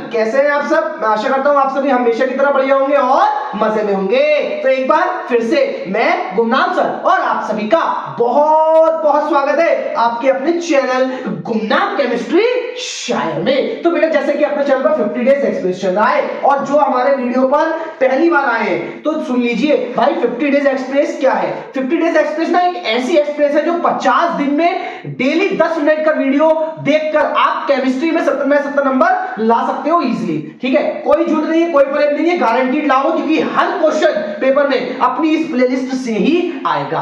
कैसे हैं आप सब? मैं आशा करता हूँ आप सभी हमेशा की तरह बढ़िया होंगे और मजे में होंगे। तो एक बार फिर से मैं गुमनाम सर और आप सभी का बहुत बहुत स्वागत है आपके अपने चैनल गुमनाम केमिस्ट्री शायर में। तो बेटा जैसे कि अपने चैनल पर 50 डेज एक्सप्रेस चल रहा है और जो हमारे वीडियो पर पहली बार आए हैं तो सुन लीजिए भाई 50 डेज एक्सप्रेस क्या है। 50 डेज एक्सप्रेस ना एक ऐसी एक्सप्रेस है जो 50 दिन में डेली 10 मिनट का वीडियो देखकर आप केमिस्ट्री में 70 नंबर ला सकते हो इजीली। ठीक है, कोई झूठ नहीं है, कोई प्रेम नहीं है, गारंटीड लाओ क्योंकि हर क्वेश्चन पेपर में अपनी इस प्लेलिस्ट से ही आएगा।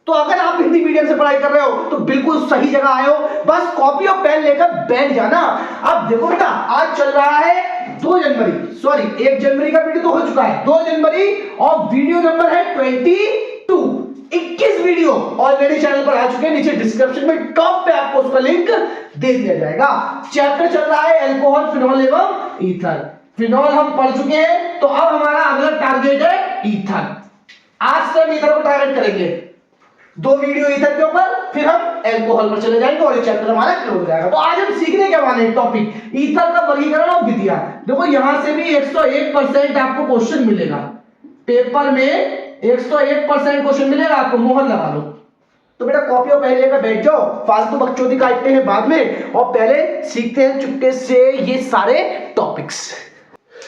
तो अगर आप हिंदी मीडियम से पढ़ाई कर रहे हो तो बिल्कुल सही जगह आए हो, बस कॉपी और पेन लेकर बैठ जाना। अब देखो बेटा आज चल रहा है 2 जनवरी, सॉरी 1 जनवरी का वीडियो तो हो चुका है, 2 जनवरी और वीडियो नंबर है 21 वीडियो ऑलरेडी चैनल पर आ चुके हैं। नीचे डिस्क्रिप्शन में टॉप पे आपको उसका लिंक दे दिया जाएगा। चैप्टर चल रहा है अल्कोहल, फिनॉल एवं ईथर। फिनॉल हम पढ़ चुके हैं तो अब हमारा अगला टारगेट है ईथर। आज से हम ईथर को टारगेट करेंगे, 2 वीडियो ईथर के ऊपर, फिर हम अल्कोहल पर चले जाएंगे और ये चैप्टर हमारा क्लोज हो जाएगा। तो आज हम सीखने के वाले टॉपिक ईथर का वर्गीकरण और विधियां। देखो यहां से भी 101% आपको क्वेश्चन मिलेगा पेपर में, 101% क्वेश्चन मिलेगा आपको, मोहर लगा लो। तो बेटा कॉपी और पेन लेकर बैठ जाओ, फालतू बकचोदी काटते हैं बाद में और पहले सीखते हैं चुपके से ये सारे टॉपिक्स।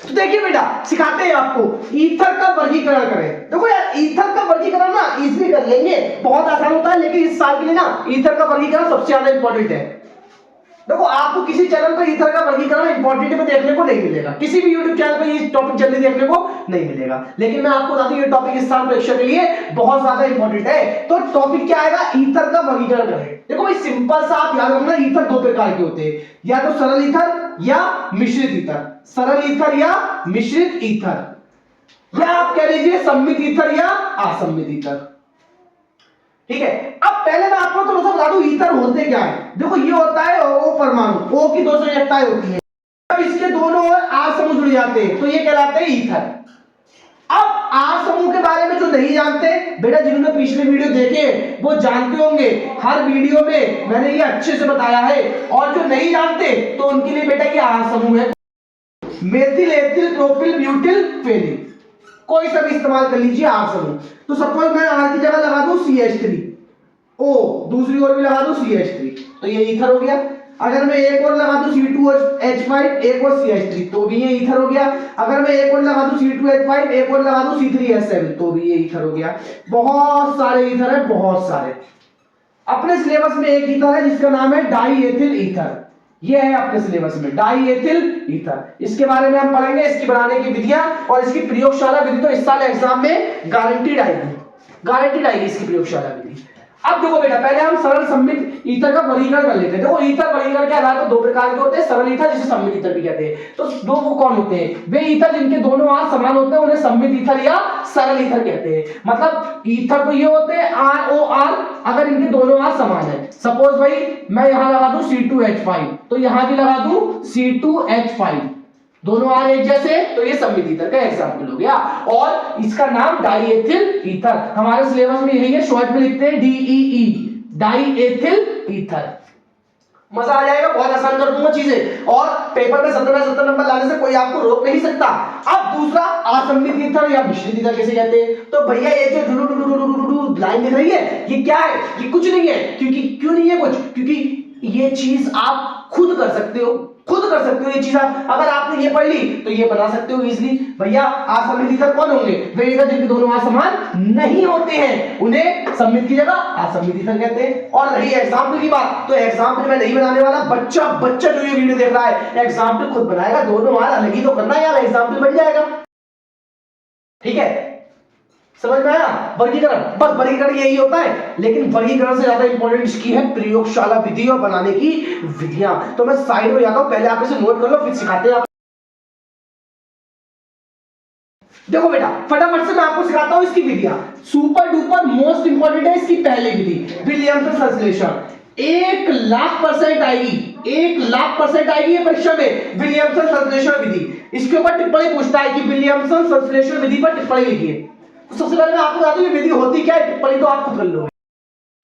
तो देखिए बेटा सिखाते हैं आपको ईथर का वर्गीकरण करें। देखो यार ईथर का वर्गीकरण ना इजीली कर लेंगे, बहुत आसान होता है, लेकिन इस साल के लिए ना ईथर का वर्गीकरण सबसे ज्यादा इंपॉर्टेंट है। देखो आपको किसी चैनल पर ईथर का वर्गीकरण इंपॉर्टेंट में देखने को नहीं मिलेगा, किसी भी यूट्यूब चैनल पर ये टॉपिक जल्दी देखने को नहीं मिलेगा, लेकिन मैं आपको बता दूं ये टॉपिक इस साल परीक्षा के लिए बहुत ज्यादा इंपॉर्टेंट है। तो टॉपिक क्या आएगा, ईथर का वर्गीकरण करें। देखो भाई सिंपल सा आप याद रखना, ईथर 2 प्रकार के होते हैं, या तो सरल ईथर या मिश्रित ईथर। सरल ईथर या मिश्रित ईथर, या आप कह लीजिए सम्मित ईथर या असम्मित ईथर। ठीक है, अब पहले मैं आपको थोड़ा सा बता दूं ईथर होते क्या है। देखो ये होता है O परमाणु, O की 2 संयोजकताएं होती हैं, अब इसके दोनों ओर R समूह जुड़ जाते हैं तो ये कहलाते हैं ईथर। अब R समूह के बारे में जो नहीं जानते बेटा, जिन्होंने पिछले वीडियो देखे वो जानते होंगे, हर वीडियो में मैंने ये अच्छे से बताया है, और जो नहीं जानते तो उनके लिए बेटा ये R समूह है, methyl, ethyl, propyl, butyl, phenyl, कोई सा भी इस्तेमाल कर लीजिए R समूह। तो सपोज मैं R की जगह लगा दूं CH3, O दूसरी ओर भी लगा दूं CH3 तो ये ईथर हो गया। अगर मैं एक और लगा दूं C2H5 एक और CH3 तो भी ये ईथर हो गया। अगर मैं एक और लगा दूं C2H5 एक और लगा दूं C3H7 तो भी ये ईथर हो गया। बहुत सारे ईथर है, बहुत सारे। अपने सिलेबस में एक ईथर है जिसका नाम है डाई एथिल ईथर, ये है अपने सिलेबस में डाई एथिल ईथर। इसके बारे में हम पढ़ेंगे, इसकी बनाने की विधियां और इसकी प्रयोगशाला विधि तो इस साल एग्जाम में गारंटीड आएगी, गारंटीड आएगी इसकी प्रयोगशाला विधि। अब देखो बेटा पहले हम सरल सम्मित ईथर का वर्गीकरण कर लेते हैं। देखो ईथर वर्गीकरण क्या है, तो 2 प्रकार के होते हैं, सरल ईथर जिसे सम्मित ईथर भी कहते हैं। तो दो वो कौन होते हैं, वे ईथर जिनके दोनों आर समान होते हैं उन्हें सम्मित ईथर या सरल ईथर कहते हैं। मतलब ईथर तो ये होते हैं ROR अगर इनके दोनों आर समान है। सपोज भाई मैं यहां लगा दूं C2H5 तो यहां भी लगा दूं C2H5, दोनों आर एक जैसे तो ये सम्मित ईथर का एग्जांपल हो गया, और इसका नाम डाई एथिल ईथर। हमारे सिलेबस में यही है, शॉर्ट में लिखते हैं DEE, डाई एथिल ईथर। मजा आ जाएगा, बहुत आसान कर दूंगा चीजें और पेपर में 70 नंबर लाने से कोई आपको रोक नहीं सकता। अब दूसरा असम्मित ईथर या मिश्रित ईथर कैसे कहते हैं, तो भैया ये जो लाइन दिख रही है ये क्या है, ये कुछ नहीं है। क्योंकि क्यों नहीं है कुछ, क्योंकि ये चीज आप खुद कर सकते हो, खुद कर सकते हो ये चीज। आप अगर आपने ये पढ़ ली तो ये बना सकते हो इजीली। भैया असम्मित ईथर कौन होंगे, वे ईथर जिनके दोनों आर समान नहीं होते हैं उन्हें सम्मित की जगह असम्मित ईथर कहते हैं। और रही एग्जांपल की बात, तो एग्जांपल मैं नहीं बनाने वाला, बच्चा जो ये वीडियो देख रहा है एग्जांपल खुद बनाएगा, दोनों आर अलग ही तो करना है यार, एग्जांपल बन जाएगा। ठीक है, समझ में आया वर्गीकरण, बस वर्गीकरण यही होता है, लेकिन वर्गीकरण से ज्यादा इंपॉर्टेंट इसकी है प्रयोगशाला विधि और बनाने की विधियां। तो मैं साइड में जाता हूं, पहले आप इसे नोट कर लो फिर सिखाते हैं। देखो बेटा फटाफट से मैं आपको सिखाता हूं इसकी विधियां। सुपर डुपर मोस्ट इंपॉर्टेंट है इसकी पहली विधि, विलियमसन संश्लेषण। 1,00,000% आएगी, 1,00,000% आएगी ये परीक्षा में, विलियमसन संश्लेषण विधि। इसके ऊपर टिप्पणी पूछता है कि विलियमसन संश्लेषण विधि पर टिप्पणी लिखिए। तो सबसे पहले मैं आपको बता दूं ये विधि होती क्या है, टिप्पणी तो आप खुद कर लो।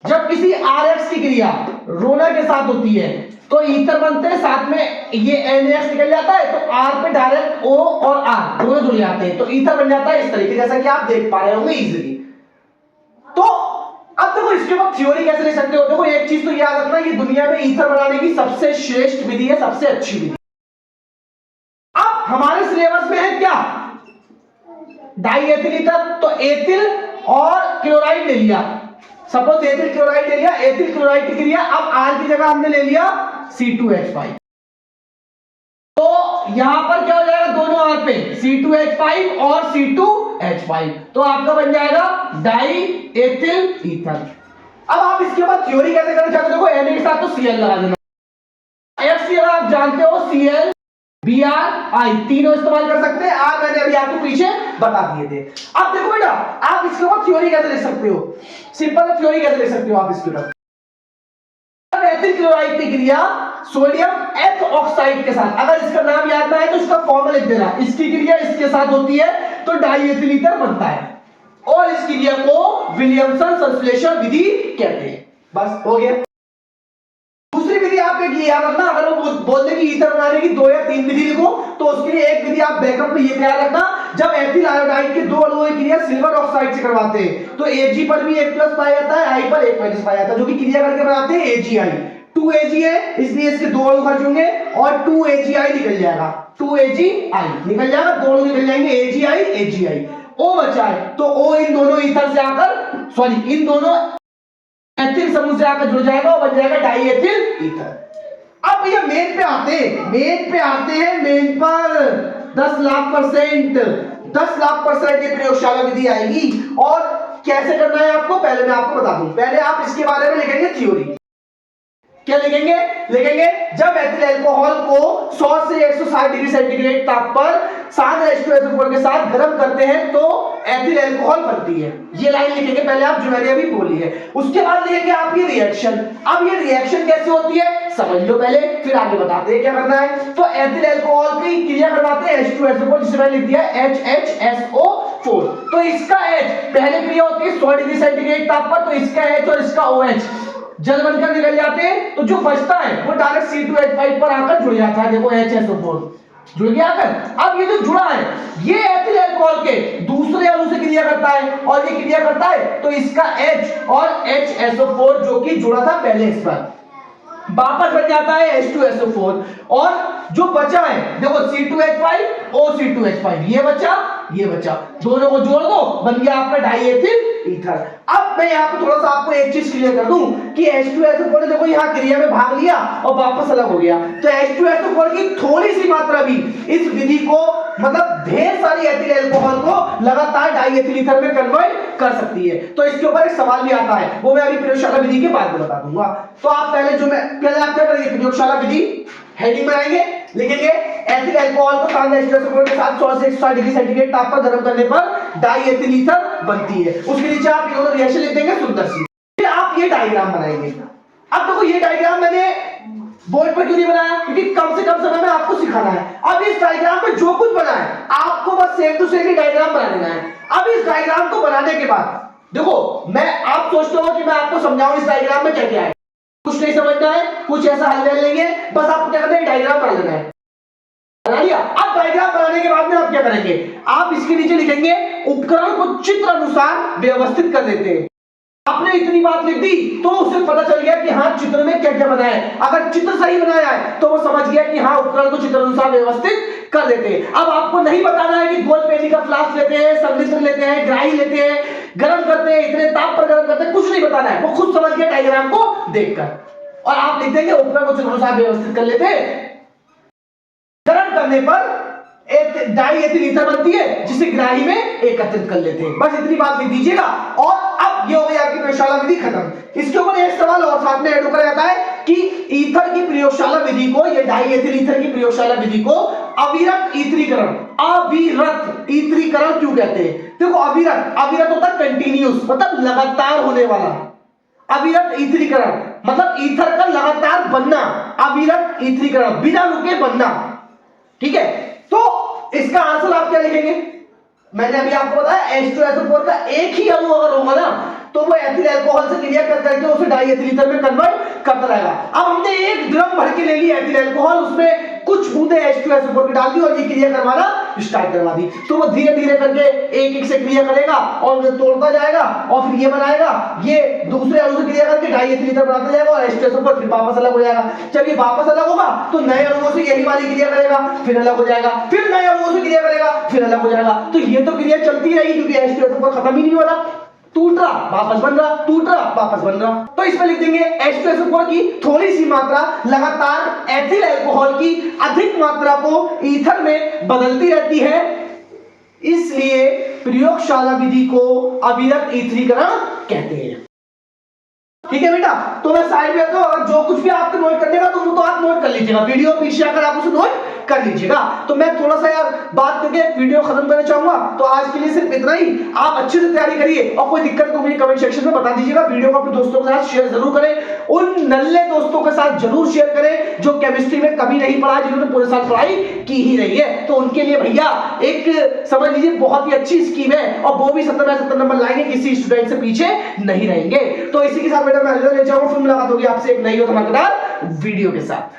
जब किसी RX की क्रिया रोनर के साथ होती है तो ईथर बनते हैं, साथ में ये NaOH निकल जाता है, तो R पे डायरेक्ट O और R दोनों जुड़ जाते हैं, तो ईथर बन जाता है इस तरीके, जैसा कि आप देख पा रहे होंगे इजीली। तो अब देखो इसके बाद थ्योरी कैसे ले सकते हो। देखो एक चीज तो याद रखना, ये दुनिया में ईथर बनाने की सबसे श्रेष्ठ विधि है, सबसे अच्छी विधि। अब हमारे सिलेबस में है क्या, डाई एथिल ईथर, तो एथिल और क्लोराइड ले लिया, सपोज एथिल क्लोराइड ले लिया, एथिल क्लोराइड की क्रिया, अब R की जगह हमने ले लिया C2H5, तो यहां पर क्या हो जाएगा, दोनों R पे C2H5 और C2H5, तो आपका बन जाएगा डाई एथिल ईथर। अब आप इसके बाद थ्योरी कैसे करना चाहते हो, देखो Na के साथ तो Cl लगा देना, HCl आप जानते हो Cl Bri तीनों इस्तेमाल कर सकते हैं, आज मैंने अभी आपको पीछे बता दिए थे। अब देखो बेटा आप इसके ऊपर थ्योरी कैसे ले सकते हो, सिंपल थ्योरी कैसे ले सकते हो आप इसके ऊपर, एथिल क्लोराइड की क्रिया सोडियम एथ ऑक्साइड के साथ, अगर इसका नाम याद ना है तो इसका फॉर्मूला लिख देना, इसकी क्रिया इसके साथ होती है तो डाई एथिल ईथर बनता है, और इस क्रिया को विलियमसन संश्लेषण विधि कहते हैं। बस हो गया। दूसरी विधि आप एक याद रखना, अगर वो बोलते कि ईथर बनाने की 2 या 3 विधि लिखो, तो उसके लिए एक विधि आप बैकअप में ये याद रखना, जब एथिल आयोडाइड के 2 अणुओं की क्रिया सिल्वर ऑक्साइड से करवाते हैं तो Ag पर भी 1+ पाया जाता है, I पर 1- पाया जाता है, जो कि क्रिया करके बनाते हैं AgI। 2Ag है इसलिए इसके 2 अणु खर्च होंगे और 2AgI निकल जाएगा, 2AgI निकल जाएगा, 2 अणु निकल जाएंगे AgI। O बचा है तो O इन दोनों ईथर से आकर, सॉरी इन दोनों एथिल समूह से आकर जुड़ जाएगा और बन जाएगा डाई एथिल ईथर। अब ये मेन पे आते हैं, मेन पर 10 लाख % ये प्रयोगशाला विधि आएगी, और कैसे करना है आपको पहले मैं आपको बता दूं। पहले आप इसके बारे में लिखेंगे थ्योरी, क्या लिखेंगे, जब एथिल अल्कोहल को 100 से 160 डिग्री सेंटीग्रेड ताप पर साथ H2SO4 के साथ गर्म करते हैं तो एथिल अल्कोहल बनती है, ये लाइन लिखेंगे पहले आप, जो मैंने अभी बोली है। उसके बाद लिखेंगे आप ये रिएक्शन। अब ये रिएक्शन कैसे होती है समझ लो पहले, फिर आगे बताते हैं क्या करना है। तो एथिल अल्कोहल की क्रिया करवाते हैं H2SO4, जिसे मैंने लिख दिया HHSO4, तो इसका H पहले क्रिया होती है 100 डिग्री सेंटीग्रेड ताप पर, तो इसका H और इसका OH जल बनकर निकल जाते हैं, तो जो बचता है वो डायरेक्ट C2H5 पर आकर जुड़ जाता है, देखो HSO4 जुड़ गया आकर। अब ये जो जुड़ा है ये एथिल अल्कोहल के दूसरे अणु से क्रिया करता है, और ये क्रिया करता है तो इसका H और HSO4 जो कि जुड़ा था पहले इस पर वापस बन जाता है H2SO4, और जो बचा है देखो C2H5 OC2H5, ये बचा, दोनों को जोड़ दो, बन गया आपका डाई एथिल ईथर। अब मैं यहाँ पे थोड़ा सा आपको एक चीज क्लियर कर दूं कि H2SO4 ने देखो यहाँ क्रिया में भाग लिया और वापस अलग हो गया, तो H2SO4 की थोड़ी सी मात्रा भी इस विधि को, मतलब ढेर सारी एथिल अल्कोहल को लगातार डाई एथिल ईथर में कन्वर्ट कर सकती है। तो इसके ऊपर एक सवाल भी आता है, वो मैं अभी प्रयोगशाला विधि के बाद में बता दूंगा। तो आप पहले आप क्या करेंगे, प्रयोगशाला विधि हेडिंग बनाएंगे, लिखेंगे एथिल अल्कोहल को साथ H2SO4 के साथ 100 से 160 डिग्री सेंटीग्रेड ताप पर गर्म करने पर डाई एथिल ईथर बनती है। उसके नीचे आप ये दोनों रिएक्शन लिख देंगे सुंदर सी, फिर आप ये डायग्राम बनाएंगे। अब देखो ये डायग्राम मैंने बोर्ड पर क्यों नहीं बनाया, क्योंकि कम से कम समय में आपको सिखाना है। अब इस डायग्राम में जो कुछ बना है आपको बस सेम टू सेम डायग्राम बना देना है। अब इस डायग्राम को बनाने के बाद देखो आप सोचते हो कि मैं आपको समझाऊं इस डायग्राम में क्या क्या है, कुछ नहीं समझना है, कुछ ऐसा हल ले लेंगे, बस आपको क्या करना है डायग्राम बना लेना है, बना लिया। अब डायग्राम बनाने के बाद में आप क्या करेंगे, आप इसके नीचे लिखेंगे उपकरण को चित्र अनुसार व्यवस्थित कर देते हैं। आपने इतनी बात लिख दी तो उसे पता चल गया कि हाँ चित्र में क्या क्या बनाया है, अगर चित्र सही बनाया है तो वो समझ गया कि हाँ उपकरण को चित्र अनुसार व्यवस्थित कर देते हैं। अब आपको नहीं बताना है कि गोल पेनी का फ्लास्क लेते हैं, संयंत्र लेते हैं, ग्राही लेते हैं, गर्म करते हैं, इतने ताप पर गर्म करते हैं, कुछ नहीं बताना है, वो खुद समझ गया डायग्राम को देखकर। और आप लिख देंगे उपकरण को चित्र अनुसार व्यवस्थित कर लेते हैं, गर्म करने पर एक डाई एथिल ईथर बनती है जिसे ग्राही में एकत्रित कर लेते हैं। बस इतनी बात लिख दीजिएगा और अब ये हो गई आपकी प्रयोगशाला विधि खत्म। इसके ऊपर एक सवाल और साथ में ऐड करा जाता है कि ईथर की प्रयोगशाला विधि को, ये डाई एथिल ईथर की प्रयोगशाला विधि को अविरत ईथरीकरण क्यों कहते हैं। देखो अविरत होता है कंटिन्यूस, मतलब लगातार होने वाला। अविरत ईथरीकरण मतलब ईथर का लगातार बनना, अविरत ईथरीकरण बिना रुके बनना, ठीक है। तो इसका आंसर आप क्या लिखेंगे, मैंने अभी आपको बताया H2SO4 का एक ही अणु अगर होगा ना तो वो एथिल अल्कोहल से क्रिया कर करके उसे डाई एथिल ईथर में कन्वर्ट करता रहेगा। अब हमने एक ड्रम भर के ले ली एथिल अल्कोहल, उसमें कुछ बूंदे H2SO4 की डाल दी और ये क्रिया करवाना स्टार्ट करवा दी। तो वो धीरे धीरे करके एक एक से क्रिया करेगा और उसे तोड़ता जाएगा और फिर ये बनाएगा, ये दूसरे अणु से क्रिया करके डाई एथिल ईथर बनाता जाएगा और H2SO4 फिर वापस अलग हो जाएगा। जब ये वापस अलग होगा तो नए अणुओं से यही वाली क्रिया करेगा, फिर अलग हो जाएगा, फिर नए अणुओं से क्रिया करेगा, फिर अलग हो जाएगा। तो ये तो क्रिया चलती रहेगी क्योंकि H2SO4 खत्म ही नहीं हो रहा, टूट रहा वापस बन रहा, टूट रहा वापस बन रहा। तो इसमें लिख देंगे H2SO4 की थोड़ी सी मात्रा लगातार एथिल अल्कोहल की अधिक मात्रा को ईथर में बदलती रहती है, इसलिए प्रयोगशाला विधि को अविरत ईथरीकरण कहते हैं। ठीक है बेटा, तो मैं साइड में तो अगर जो कुछ भी आपको नोट करने का तो वो तो आप नोट कर लीजिएगा, वीडियो पीछे आकर आप उसे नोट कर लीजिएगा। तो मैं थोड़ा सा यार बात करके वीडियो खत्म करना चाहूंगा, तो आज के लिए सिर्फ इतना ही। आप अच्छे से तैयारी करिए और कोई दिक्कत तो मुझे कमेंट सेक्शन में बता दीजिएगा। वीडियो को अपने दोस्तों के साथ शेयर जरूर करें, उन नल्ले दोस्तों के साथ जरूर शेयर करें जो केमिस्ट्री में कभी नहीं पढ़ा, जिन्होंने पूरे साल पढ़ाई की ही नहीं है। तो उनके लिए भैया एक समझ लीजिए बहुत ही अच्छी स्कीम है और वो भी 70 नंबर लाएंगे, किसी स्टूडेंट से पीछे नहीं रहेंगे। तो इसी के साथ बेटा मैं अलविदा ले जाऊंगा, फिर मुलाकात होगी आपसे एक नई और धमाकेदार वीडियो के साथ।